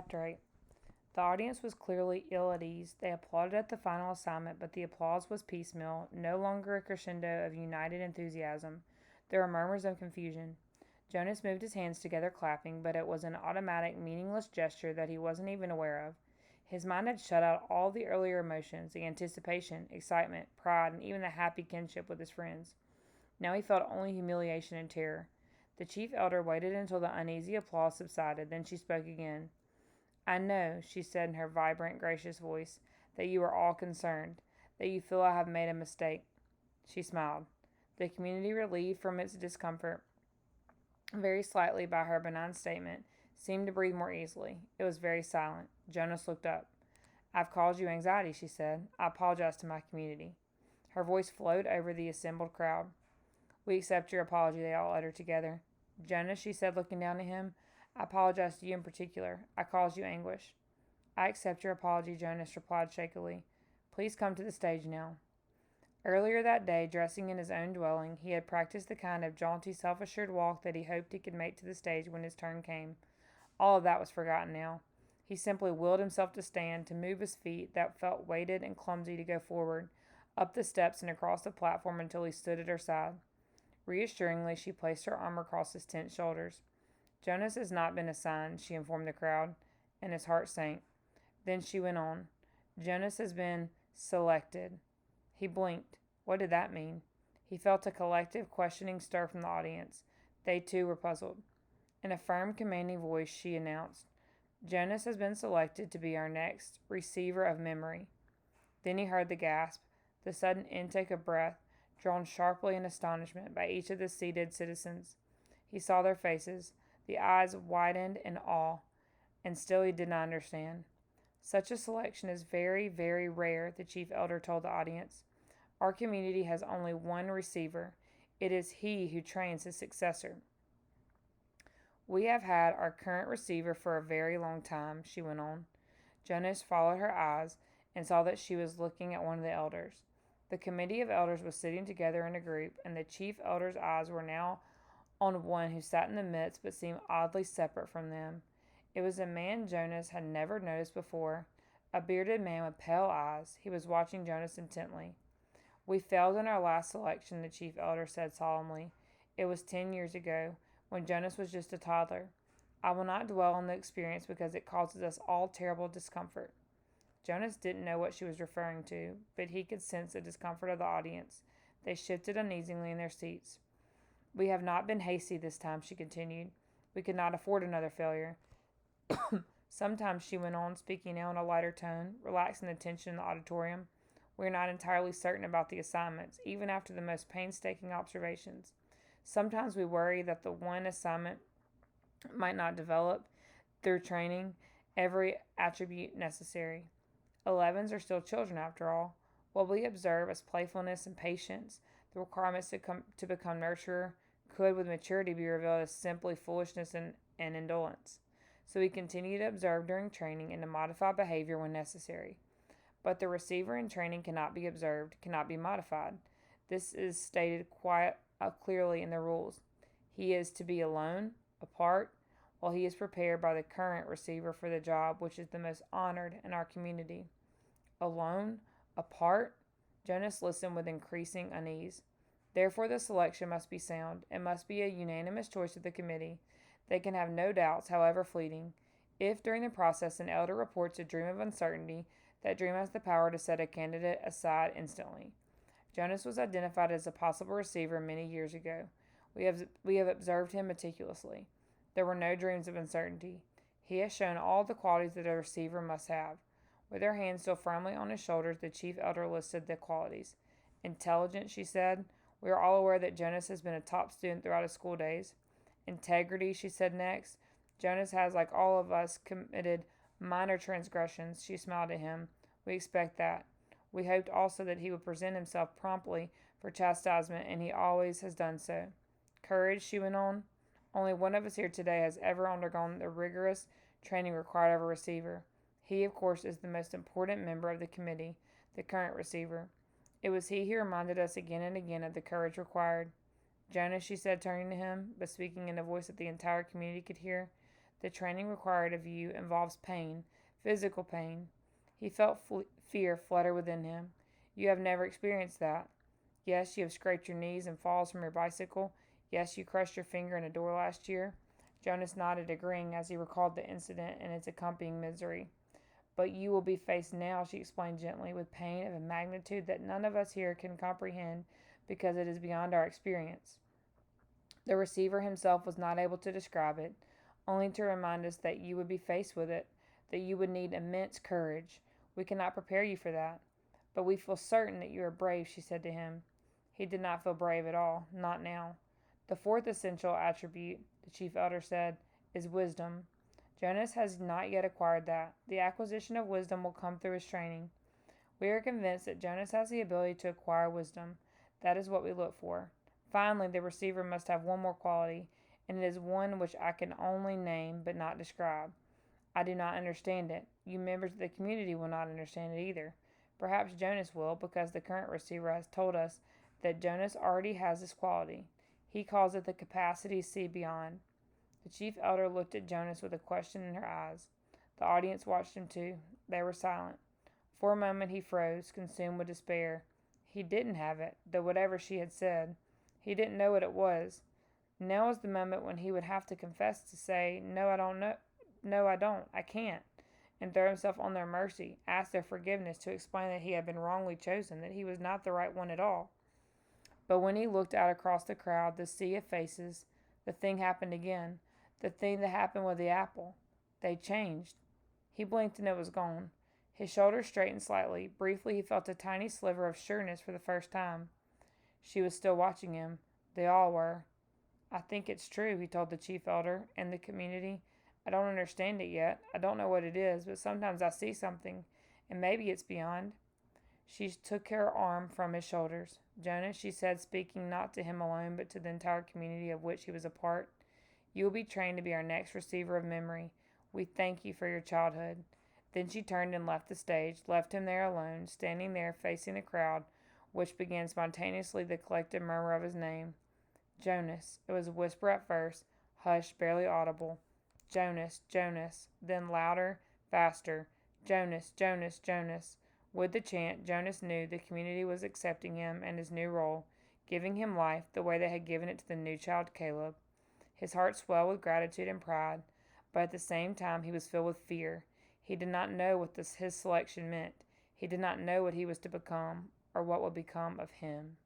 Chapter 8. The audience was clearly ill at ease. They applauded at the final assignment, but the applause was piecemeal, no longer a crescendo of united enthusiasm. There were murmurs of confusion. Jonas moved his hands together, clapping, but it was an automatic, meaningless gesture that he wasn't even aware of. His mind had shut out all the earlier emotions, the anticipation, excitement, pride, and even the happy kinship with his friends. Now he felt only humiliation and terror. The chief elder waited until the uneasy applause subsided, then she spoke again. "I know," she said in her vibrant, gracious voice, "that you are all concerned, that you feel I have made a mistake." She smiled. The community, relieved from its discomfort very slightly by her benign statement, seemed to breathe more easily. It was very silent. Jonas looked up. "I've caused you anxiety," she said. "I apologize to my community." Her voice flowed over the assembled crowd. "We accept your apology," they all uttered together. "Jonas," she said, looking down at him, "I apologize to you in particular. I caused you anguish." "I accept your apology," Jonas replied shakily. "Please come to the stage now." Earlier that day, dressing in his own dwelling, he had practiced the kind of jaunty, self-assured walk that he hoped he could make to the stage when his turn came. All of that was forgotten now. He simply willed himself to stand, to move his feet that felt weighted and clumsy, to go forward, up the steps and across the platform until he stood at her side. Reassuringly, she placed her arm across his tense shoulders. "Jonas has not been assigned," she informed the crowd, and his heart sank. Then she went on. "Jonas has been selected." He blinked. What did that mean? He felt a collective, questioning stir from the audience. They too were puzzled. In a firm, commanding voice, she announced, "Jonas has been selected to be our next receiver of memory." Then he heard the gasp, the sudden intake of breath, drawn sharply in astonishment by each of the seated citizens. He saw their faces. The eyes widened in awe, and still he did not understand. "Such a selection is very, very rare," the chief elder told the audience. "Our community has only one receiver. It is he who trains his successor." "We have had our current receiver for a very long time," she went on. Jonas followed her eyes and saw that she was looking at one of the elders. The committee of elders was sitting together in a group, and the chief elder's eyes were now on one who sat in the midst but seemed oddly separate from them. It was a man Jonas had never noticed before, a bearded man with pale eyes. He was watching Jonas intently. "We failed in our last selection," the chief elder said solemnly. "It was 10 years ago, when Jonas was just a toddler. I will not dwell on the experience because it causes us all terrible discomfort." Jonas didn't know what she was referring to, but he could sense the discomfort of the audience. They shifted uneasily in their seats. "We have not been hasty this time," she continued. "We could not afford another failure. Sometimes," she went on, speaking now in a lighter tone, relaxing the tension in the auditorium, "we are not entirely certain about the assignments, even after the most painstaking observations. Sometimes we worry that the one assignment might not develop, through training, every attribute necessary. 11s are still children, after all. What we observe as playfulness and patience, the requirements to become nurturer, could with maturity be revealed as simply foolishness and indolence. So we continue to observe during training and to modify behavior when necessary. But the receiver in training cannot be observed, cannot be modified. This is stated quite clearly in the rules. He is to be alone, apart, while he is prepared by the current receiver for the job which is the most honored in our community." Alone? Apart? Jonas listened with increasing unease. "Therefore the selection must be sound. It must be a unanimous choice of the committee. They can have no doubts, however fleeting. If, during the process, an elder reports a dream of uncertainty, that dream has the power to set a candidate aside instantly. Jonas was identified as a possible receiver many years ago. We have observed him meticulously. There were no dreams of uncertainty. He has shown all the qualities that a receiver must have." With her hand still firmly on his shoulders, the chief elder listed the qualities. "Intelligent," she said. "We are all aware that Jonas has been a top student throughout his school days." "Integrity," she said next. "Jonas has, like all of us, committed minor transgressions." She smiled at him. "We expect that. We hoped also that he would present himself promptly for chastisement, and he always has done so." "Courage," she went on. "Only one of us here today has ever undergone the rigorous training required of a receiver. He, of course, is the most important member of the committee, the current receiver. It was he who reminded us again and again of the courage required." "Jonas," she said, turning to him, but speaking in a voice that the entire community could hear, The training required of you involves pain, physical pain. He felt fear flutter within him. You have never experienced that. Yes, you have scraped your knees and falls from your bicycle. Yes, you crushed your finger in a door last year. Jonas nodded, agreeing as he recalled the incident and its accompanying misery. But you will be faced now, she explained gently, with pain of a magnitude that none of us here can comprehend because it is beyond our experience. The receiver himself was not able to describe it, only to remind us that you would be faced with it, that you would need immense courage. We cannot prepare you for that. But we feel certain that you are brave, she said to him. He did not feel brave at all, not now. The fourth essential attribute, the chief elder said, is wisdom. Jonas has not yet acquired that. The acquisition of wisdom will come through his training. We are convinced that Jonas has the ability to acquire wisdom. That is what we look for. Finally, the receiver must have one more quality, and it is one which I can only name but not describe. I do not understand it. You members of the community will not understand it either. Perhaps Jonas will, because the current receiver has told us that Jonas already has this quality. He calls it the capacity to see beyond. The chief elder looked at Jonas with a question in her eyes. The audience watched him too. They were silent. For a moment he froze, consumed with despair. He didn't have it, though whatever she had said. He didn't know what it was. Now was the moment when he would have to confess, to say, "No, I don't know. No, I don't. I can't," and throw himself on their mercy, ask their forgiveness, to explain that he had been wrongly chosen, that he was not the right one at all. But when he looked out across the crowd, the sea of faces, the thing happened again. The thing that happened with the apple. They changed. He blinked and it was gone. His shoulders straightened slightly. Briefly he felt a tiny sliver of sureness for the first time. She was still watching him. They all were. "I think it's true," he told the chief elder and the community. "I don't understand it yet. I don't know what it is, but sometimes I see something, and maybe it's beyond." She took her arm from his shoulders. "Jonas," she said, speaking not to him alone, but to the entire community of which he was a part, "you will be trained to be our next receiver of memory. We thank you for your childhood." Then she turned and left the stage, left him there alone, standing there facing the crowd, which began spontaneously the collective murmur of his name. "Jonas." It was a whisper at first, hushed, barely audible. "Jonas, Jonas." Then louder, faster. "Jonas, Jonas, Jonas." With the chant, Jonas knew the community was accepting him and his new role, giving him life the way they had given it to the new child Caleb. His heart swelled with gratitude and pride, but at the same time he was filled with fear. He did not know what his selection meant. He did not know what he was to become, or what would become of him.